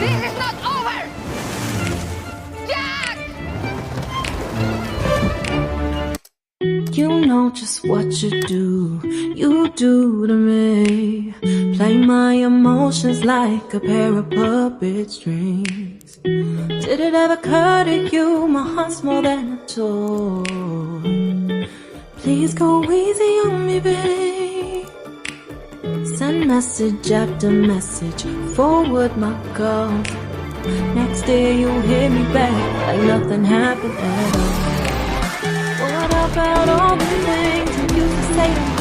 This is not over! Jack! You know just what you do to me. Play my emotions like a pair of puppet strings. Did it ever occur to you my heart's more than a toy? Please go easy on me, babe. Send message after message, forward my calls. Next day you hit me back like nothing happened at all. What about all the things you used to say to me?